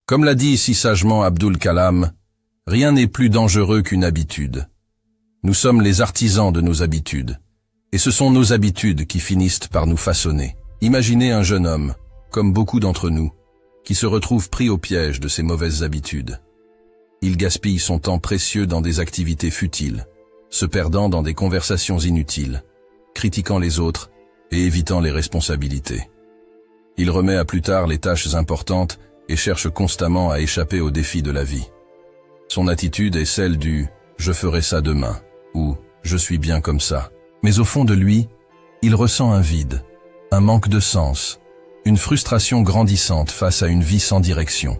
Comme l'a dit si sagement Abdul Kalam, rien n'est plus dangereux qu'une habitude. Nous sommes les artisans de nos habitudes, et ce sont nos habitudes qui finissent par nous façonner. Imaginez un jeune homme, comme beaucoup d'entre nous, qui se retrouve pris au piège de ses mauvaises habitudes. Il gaspille son temps précieux dans des activités futiles, se perdant dans des conversations inutiles, critiquant les autres et évitant les responsabilités. Il remet à plus tard les tâches importantes et cherche constamment à échapper aux défis de la vie. Son attitude est celle du « je ferai ça demain » ou « je suis bien comme ça ». Mais au fond de lui, il ressent un vide, un manque de sens, une frustration grandissante face à une vie sans direction.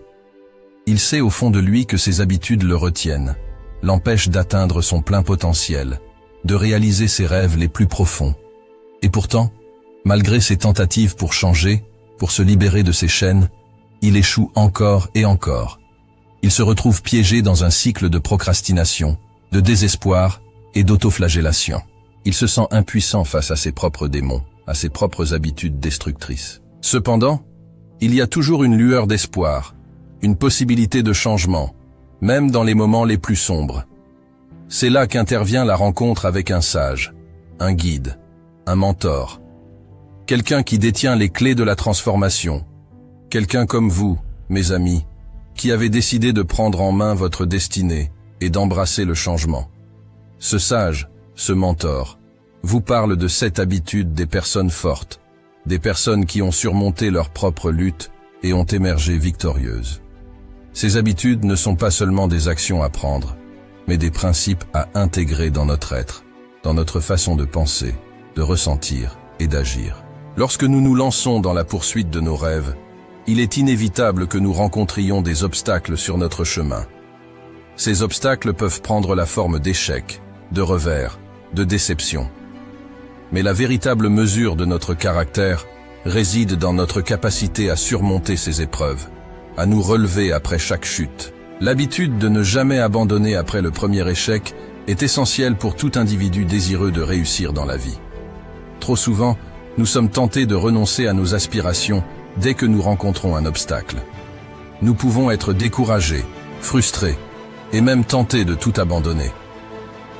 Il sait au fond de lui que ses habitudes le retiennent, l'empêchent d'atteindre son plein potentiel, de réaliser ses rêves les plus profonds. Et pourtant, malgré ses tentatives pour changer, pour se libérer de ses chaînes, il échoue encore et encore. Il se retrouve piégé dans un cycle de procrastination, de désespoir et d'autoflagellation. Il se sent impuissant face à ses propres démons, à ses propres habitudes destructrices. Cependant, il y a toujours une lueur d'espoir, une possibilité de changement, même dans les moments les plus sombres. C'est là qu'intervient la rencontre avec un sage, un guide, un mentor, quelqu'un qui détient les clés de la transformation, quelqu'un comme vous, mes amis, qui avez décidé de prendre en main votre destinée et d'embrasser le changement. Ce sage, ce mentor, vous parle de cette habitude des personnes fortes, des personnes qui ont surmonté leurs propres luttes et ont émergé victorieuses. Ces habitudes ne sont pas seulement des actions à prendre, mais des principes à intégrer dans notre être, dans notre façon de penser, de ressentir et d'agir. Lorsque nous nous lançons dans la poursuite de nos rêves, il est inévitable que nous rencontrions des obstacles sur notre chemin. Ces obstacles peuvent prendre la forme d'échecs, de revers, de déceptions. Mais la véritable mesure de notre caractère réside dans notre capacité à surmonter ces épreuves, à nous relever après chaque chute. L'habitude de ne jamais abandonner après le premier échec est essentielle pour tout individu désireux de réussir dans la vie. Trop souvent, nous sommes tentés de renoncer à nos aspirations dès que nous rencontrons un obstacle. Nous pouvons être découragés, frustrés, et même tentés de tout abandonner.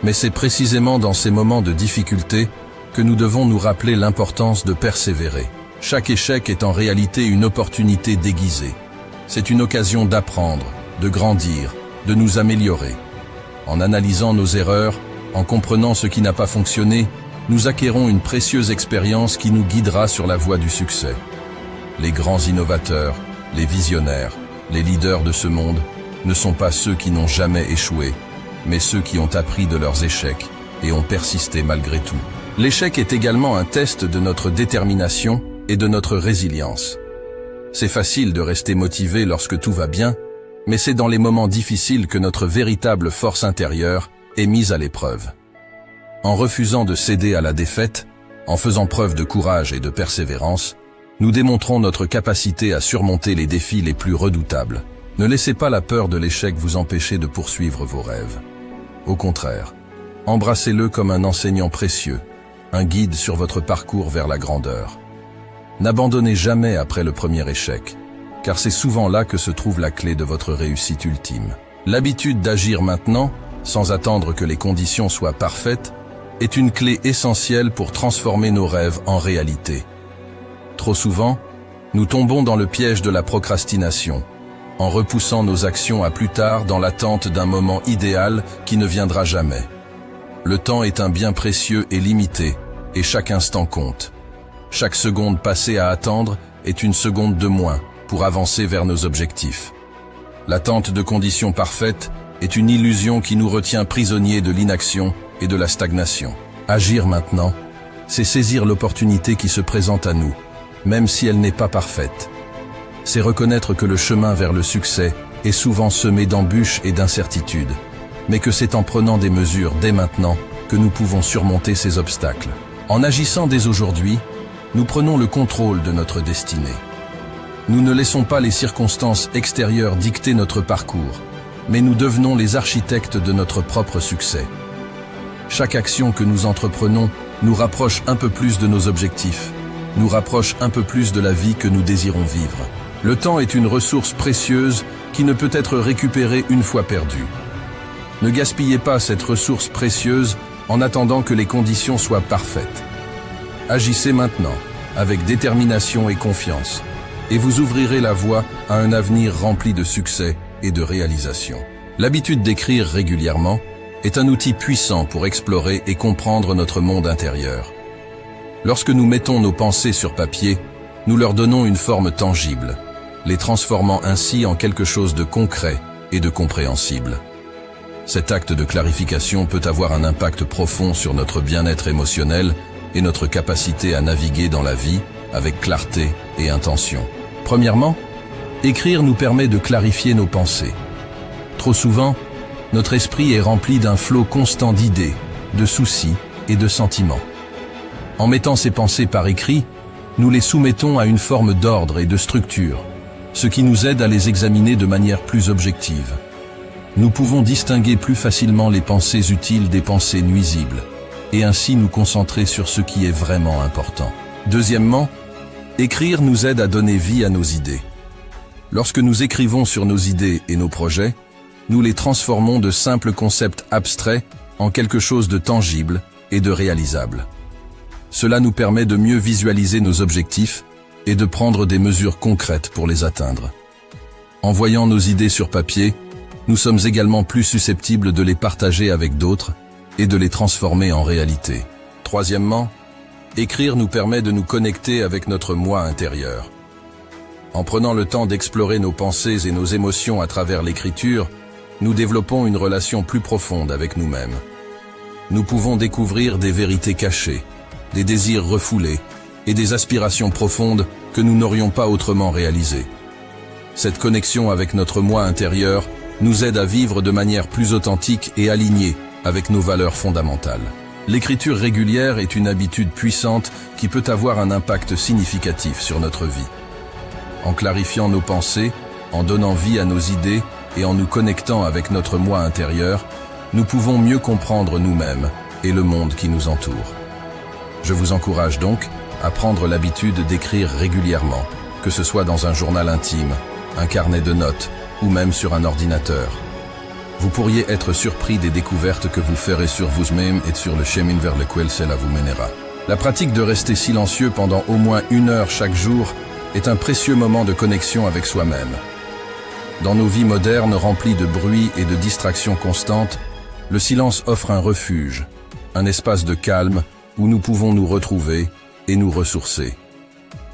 Mais c'est précisément dans ces moments de difficulté que nous devons nous rappeler l'importance de persévérer. Chaque échec est en réalité une opportunité déguisée. C'est une occasion d'apprendre, de grandir, de nous améliorer. En analysant nos erreurs, en comprenant ce qui n'a pas fonctionné, nous acquérons une précieuse expérience qui nous guidera sur la voie du succès. Les grands innovateurs, les visionnaires, les leaders de ce monde ne sont pas ceux qui n'ont jamais échoué, mais ceux qui ont appris de leurs échecs et ont persisté malgré tout. L'échec est également un test de notre détermination et de notre résilience. C'est facile de rester motivé lorsque tout va bien, mais c'est dans les moments difficiles que notre véritable force intérieure est mise à l'épreuve. En refusant de céder à la défaite, en faisant preuve de courage et de persévérance, nous démontrons notre capacité à surmonter les défis les plus redoutables. Ne laissez pas la peur de l'échec vous empêcher de poursuivre vos rêves. Au contraire, embrassez-le comme un enseignant précieux, un guide sur votre parcours vers la grandeur. N'abandonnez jamais après le premier échec, car c'est souvent là que se trouve la clé de votre réussite ultime. L'habitude d'agir maintenant, sans attendre que les conditions soient parfaites, est une clé essentielle pour transformer nos rêves en réalité. Trop souvent, nous tombons dans le piège de la procrastination, en repoussant nos actions à plus tard dans l'attente d'un moment idéal qui ne viendra jamais. Le temps est un bien précieux et limité, et chaque instant compte. Chaque seconde passée à attendre est une seconde de moins pour avancer vers nos objectifs. L'attente de conditions parfaites est une illusion qui nous retient prisonniers de l'inaction et de la stagnation. Agir maintenant, c'est saisir l'opportunité qui se présente à nous, même si elle n'est pas parfaite. C'est reconnaître que le chemin vers le succès est souvent semé d'embûches et d'incertitudes, mais que c'est en prenant des mesures dès maintenant que nous pouvons surmonter ces obstacles. En agissant dès aujourd'hui, nous prenons le contrôle de notre destinée. Nous ne laissons pas les circonstances extérieures dicter notre parcours, mais nous devenons les architectes de notre propre succès. Chaque action que nous entreprenons nous rapproche un peu plus de nos objectifs, nous rapproche un peu plus de la vie que nous désirons vivre. Le temps est une ressource précieuse qui ne peut être récupérée une fois perdue. Ne gaspillez pas cette ressource précieuse en attendant que les conditions soient parfaites. Agissez maintenant, avec détermination et confiance, et vous ouvrirez la voie à un avenir rempli de succès et de réalisation. L'habitude d'écrire régulièrement est un outil puissant pour explorer et comprendre notre monde intérieur. Lorsque nous mettons nos pensées sur papier, nous leur donnons une forme tangible, les transformant ainsi en quelque chose de concret et de compréhensible. Cet acte de clarification peut avoir un impact profond sur notre bien-être émotionnel et notre capacité à naviguer dans la vie avec clarté et intention. Premièrement, écrire nous permet de clarifier nos pensées. Trop souvent, notre esprit est rempli d'un flot constant d'idées, de soucis et de sentiments. En mettant ces pensées par écrit, nous les soumettons à une forme d'ordre et de structure, ce qui nous aide à les examiner de manière plus objective. Nous pouvons distinguer plus facilement les pensées utiles des pensées nuisibles, et ainsi nous concentrer sur ce qui est vraiment important. Deuxièmement, écrire nous aide à donner vie à nos idées. Lorsque nous écrivons sur nos idées et nos projets, nous les transformons de simples concepts abstraits en quelque chose de tangible et de réalisable. Cela nous permet de mieux visualiser nos objectifs et de prendre des mesures concrètes pour les atteindre. En voyant nos idées sur papier, nous sommes également plus susceptibles de les partager avec d'autres et de les transformer en réalité. Troisièmement, écrire nous permet de nous connecter avec notre moi intérieur. En prenant le temps d'explorer nos pensées et nos émotions à travers l'écriture, nous développons une relation plus profonde avec nous-mêmes. Nous pouvons découvrir des vérités cachées, des désirs refoulés et des aspirations profondes que nous n'aurions pas autrement réalisées. Cette connexion avec notre moi intérieur nous aide à vivre de manière plus authentique et alignée avec nos valeurs fondamentales. L'écriture régulière est une habitude puissante qui peut avoir un impact significatif sur notre vie. En clarifiant nos pensées, en donnant vie à nos idées et en nous connectant avec notre moi intérieur, nous pouvons mieux comprendre nous-mêmes et le monde qui nous entoure. Je vous encourage donc à prendre l'habitude d'écrire régulièrement, que ce soit dans un journal intime, un carnet de notes ou même sur un ordinateur. Vous pourriez être surpris des découvertes que vous ferez sur vous-même et sur le chemin vers lequel cela vous mènera. La pratique de rester silencieux pendant au moins 1 heure chaque jour est un précieux moment de connexion avec soi-même. Dans nos vies modernes remplies de bruit et de distractions constantes, le silence offre un refuge, un espace de calme où nous pouvons nous retrouver et nous ressourcer.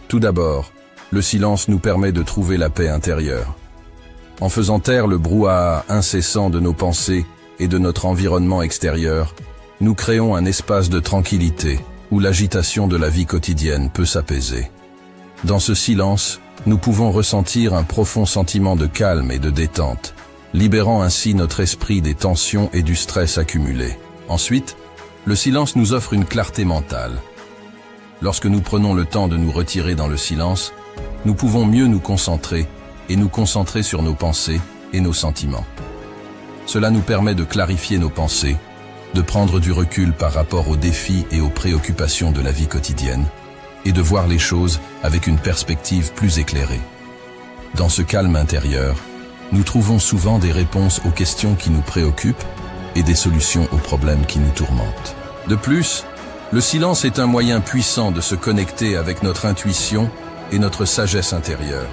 Tout d'abord, le silence nous permet de trouver la paix intérieure. En faisant taire le brouhaha incessant de nos pensées et de notre environnement extérieur, nous créons un espace de tranquillité où l'agitation de la vie quotidienne peut s'apaiser. Dans ce silence, nous pouvons ressentir un profond sentiment de calme et de détente, libérant ainsi notre esprit des tensions et du stress accumulés. Ensuite, le silence nous offre une clarté mentale. Lorsque nous prenons le temps de nous retirer dans le silence, nous pouvons mieux nous concentrer et nous concentrer sur nos pensées et nos sentiments. Cela nous permet de clarifier nos pensées, de prendre du recul par rapport aux défis et aux préoccupations de la vie quotidienne, et de voir les choses avec une perspective plus éclairée. Dans ce calme intérieur, nous trouvons souvent des réponses aux questions qui nous préoccupent et des solutions aux problèmes qui nous tourmentent. De plus, le silence est un moyen puissant de se connecter avec notre intuition et notre sagesse intérieure.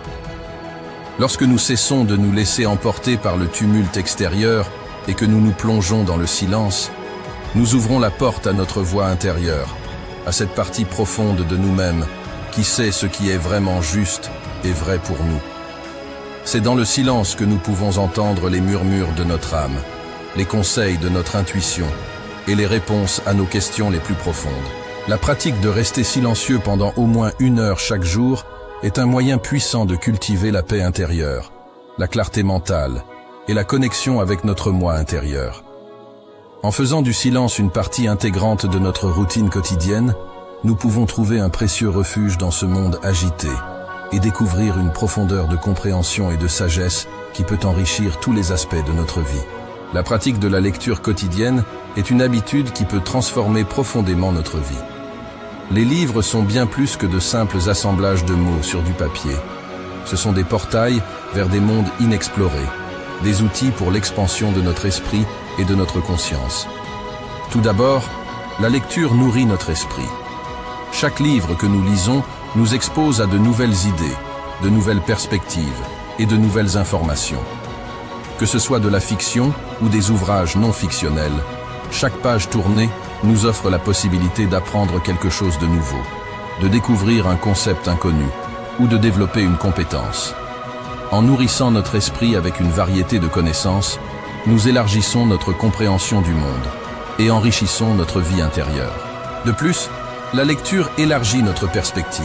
Lorsque nous cessons de nous laisser emporter par le tumulte extérieur et que nous nous plongeons dans le silence, nous ouvrons la porte à notre voix intérieure, à cette partie profonde de nous-mêmes qui sait ce qui est vraiment juste et vrai pour nous. C'est dans le silence que nous pouvons entendre les murmures de notre âme, les conseils de notre intuition et les réponses à nos questions les plus profondes. La pratique de rester silencieux pendant au moins 1 heure chaque jour est un moyen puissant de cultiver la paix intérieure, la clarté mentale et la connexion avec notre moi intérieur. En faisant du silence une partie intégrante de notre routine quotidienne, nous pouvons trouver un précieux refuge dans ce monde agité et découvrir une profondeur de compréhension et de sagesse qui peut enrichir tous les aspects de notre vie. La pratique de la lecture quotidienne est une habitude qui peut transformer profondément notre vie. Les livres sont bien plus que de simples assemblages de mots sur du papier. Ce sont des portails vers des mondes inexplorés, des outils pour l'expansion de notre esprit et de notre conscience. Tout d'abord, la lecture nourrit notre esprit. Chaque livre que nous lisons nous expose à de nouvelles idées, de nouvelles perspectives et de nouvelles informations. Que ce soit de la fiction ou des ouvrages non fictionnels, chaque page tournée nous offre la possibilité d'apprendre quelque chose de nouveau, de découvrir un concept inconnu ou de développer une compétence. En nourrissant notre esprit avec une variété de connaissances, nous élargissons notre compréhension du monde et enrichissons notre vie intérieure. De plus, la lecture élargit notre perspective.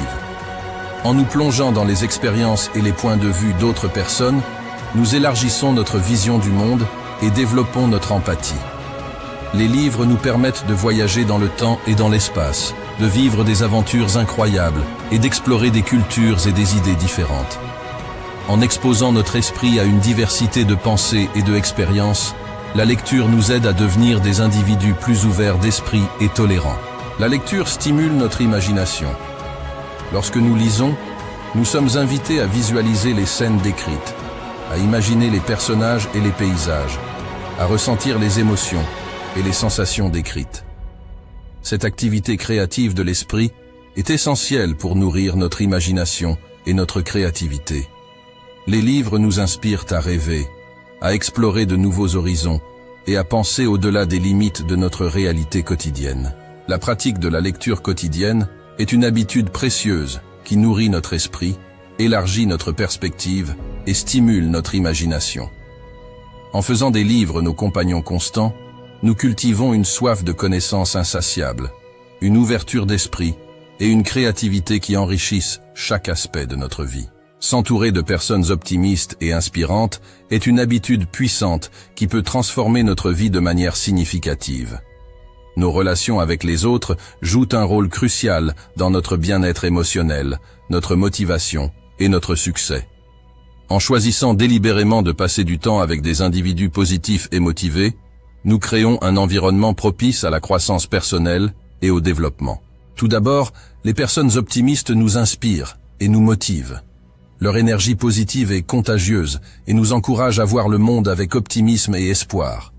En nous plongeant dans les expériences et les points de vue d'autres personnes, nous élargissons notre vision du monde et développons notre empathie. Les livres nous permettent de voyager dans le temps et dans l'espace, de vivre des aventures incroyables et d'explorer des cultures et des idées différentes. En exposant notre esprit à une diversité de pensées et d'expériences, la lecture nous aide à devenir des individus plus ouverts d'esprit et tolérants. La lecture stimule notre imagination. Lorsque nous lisons, nous sommes invités à visualiser les scènes décrites, à imaginer les personnages et les paysages, à ressentir les émotions et les sensations décrites. Cette activité créative de l'esprit est essentielle pour nourrir notre imagination et notre créativité. Les livres nous inspirent à rêver, à explorer de nouveaux horizons et à penser au-delà des limites de notre réalité quotidienne. La pratique de la lecture quotidienne est une habitude précieuse qui nourrit notre esprit, élargit notre perspective et stimule notre imagination. En faisant des livres nos compagnons constants, nous cultivons une soif de connaissances insatiable, une ouverture d'esprit et une créativité qui enrichissent chaque aspect de notre vie. S'entourer de personnes optimistes et inspirantes est une habitude puissante qui peut transformer notre vie de manière significative. Nos relations avec les autres jouent un rôle crucial dans notre bien-être émotionnel, notre motivation et notre succès. En choisissant délibérément de passer du temps avec des individus positifs et motivés, nous créons un environnement propice à la croissance personnelle et au développement. Tout d'abord, les personnes optimistes nous inspirent et nous motivent. Leur énergie positive est contagieuse et nous encourage à voir le monde avec optimisme et espoir.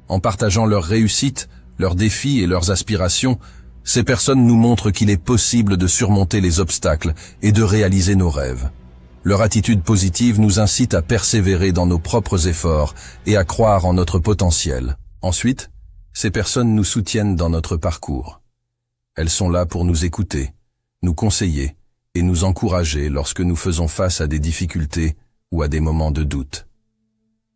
En partageant leurs réussites, leurs défis et leurs aspirations, ces personnes nous montrent qu'il est possible de surmonter les obstacles et de réaliser nos rêves. Leur attitude positive nous incite à persévérer dans nos propres efforts et à croire en notre potentiel. Ensuite, ces personnes nous soutiennent dans notre parcours. Elles sont là pour nous écouter, nous conseiller et nous encourager lorsque nous faisons face à des difficultés ou à des moments de doute.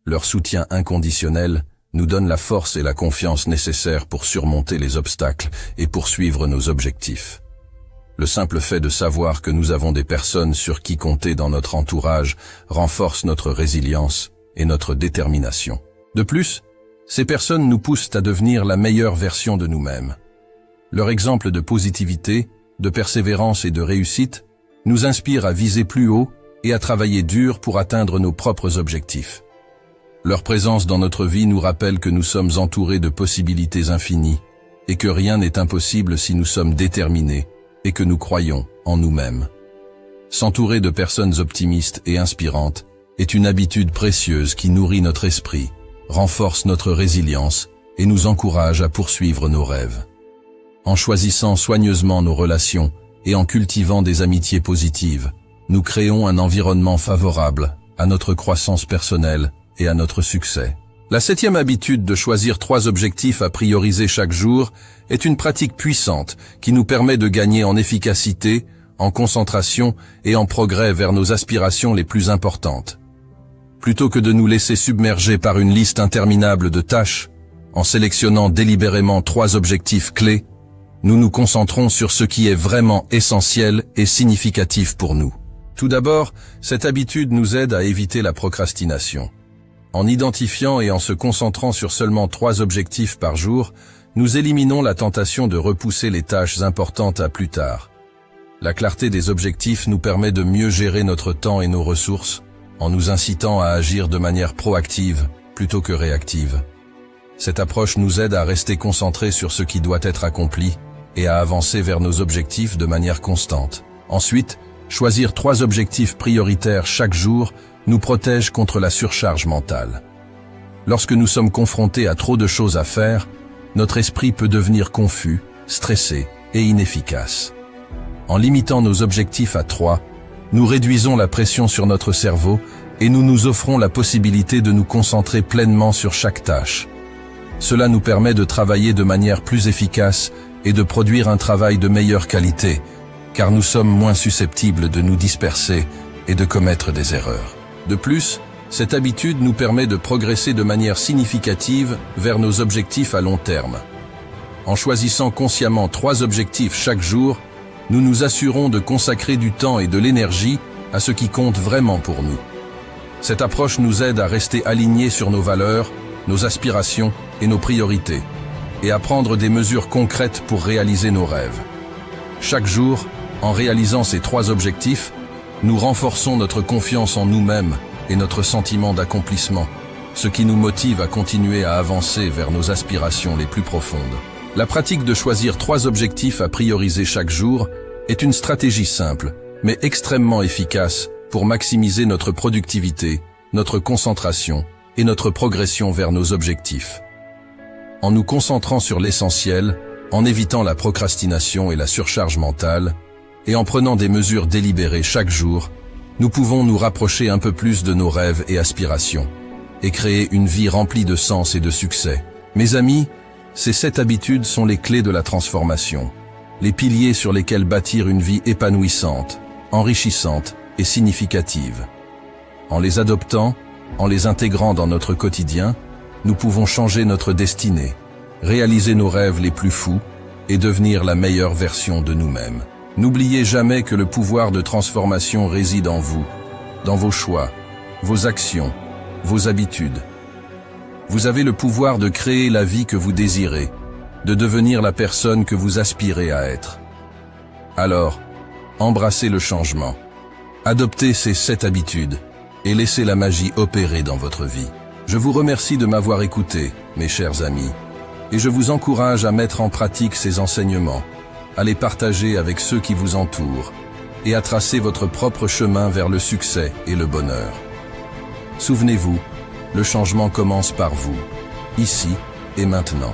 Leur soutien inconditionnel nous donne la force et la confiance nécessaires pour surmonter les obstacles et poursuivre nos objectifs. Le simple fait de savoir que nous avons des personnes sur qui compter dans notre entourage renforce notre résilience et notre détermination. De plus, ces personnes nous poussent à devenir la meilleure version de nous-mêmes. Leur exemple de positivité, de persévérance et de réussite nous inspire à viser plus haut et à travailler dur pour atteindre nos propres objectifs. Leur présence dans notre vie nous rappelle que nous sommes entourés de possibilités infinies et que rien n'est impossible si nous sommes déterminés et que nous croyons en nous-mêmes. S'entourer de personnes optimistes et inspirantes est une habitude précieuse qui nourrit notre esprit, renforce notre résilience et nous encourage à poursuivre nos rêves. En choisissant soigneusement nos relations et en cultivant des amitiés positives, nous créons un environnement favorable à notre croissance personnelle et à notre succès. La 7e habitude de choisir 3 objectifs à prioriser chaque jour est une pratique puissante qui nous permet de gagner en efficacité, en concentration et en progrès vers nos aspirations les plus importantes. Plutôt que de nous laisser submerger par une liste interminable de tâches, en sélectionnant délibérément 3 objectifs clés, nous nous concentrons sur ce qui est vraiment essentiel et significatif pour nous. Tout d'abord, cette habitude nous aide à éviter la procrastination. En identifiant et en se concentrant sur seulement 3 objectifs par jour, nous éliminons la tentation de repousser les tâches importantes à plus tard. La clarté des objectifs nous permet de mieux gérer notre temps et nos ressources, en nous incitant à agir de manière proactive plutôt que réactive. Cette approche nous aide à rester concentrés sur ce qui doit être accompli et à avancer vers nos objectifs de manière constante. Ensuite, Choisir 3 objectifs prioritaires chaque jour nous protège contre la surcharge mentale. Lorsque nous sommes confrontés à trop de choses à faire, notre esprit peut devenir confus, stressé et inefficace. En limitant nos objectifs à 3, nous réduisons la pression sur notre cerveau et nous nous offrons la possibilité de nous concentrer pleinement sur chaque tâche. Cela nous permet de travailler de manière plus efficace et de produire un travail de meilleure qualité, car nous sommes moins susceptibles de nous disperser et de commettre des erreurs. De plus, cette habitude nous permet de progresser de manière significative vers nos objectifs à long terme. En choisissant consciemment 3 objectifs chaque jour, nous nous assurons de consacrer du temps et de l'énergie à ce qui compte vraiment pour nous. Cette approche nous aide à rester alignés sur nos valeurs, nos aspirations et nos priorités, et à prendre des mesures concrètes pour réaliser nos rêves. Chaque jour, en réalisant ces 3 objectifs, nous renforçons notre confiance en nous-mêmes et notre sentiment d'accomplissement, ce qui nous motive à continuer à avancer vers nos aspirations les plus profondes. La pratique de choisir 3 objectifs à prioriser chaque jour est une stratégie simple, mais extrêmement efficace pour maximiser notre productivité, notre concentration et notre progression vers nos objectifs. En nous concentrant sur l'essentiel, en évitant la procrastination et la surcharge mentale, et en prenant des mesures délibérées chaque jour, nous pouvons nous rapprocher un peu plus de nos rêves et aspirations, et créer une vie remplie de sens et de succès. Mes amis, ces 7 habitudes sont les clés de la transformation, les piliers sur lesquels bâtir une vie épanouissante, enrichissante et significative. En les adoptant, en les intégrant dans notre quotidien, nous pouvons changer notre destinée, réaliser nos rêves les plus fous et devenir la meilleure version de nous-mêmes. N'oubliez jamais que le pouvoir de transformation réside en vous, dans vos choix, vos actions, vos habitudes. Vous avez le pouvoir de créer la vie que vous désirez, de devenir la personne que vous aspirez à être. Alors, embrassez le changement, adoptez ces 7 habitudes et laissez la magie opérer dans votre vie. Je vous remercie de m'avoir écouté, mes chers amis, et je vous encourage à mettre en pratique ces enseignements, à les partager avec ceux qui vous entourent, et à tracer votre propre chemin vers le succès et le bonheur. Souvenez-vous, le changement commence par vous, ici et maintenant.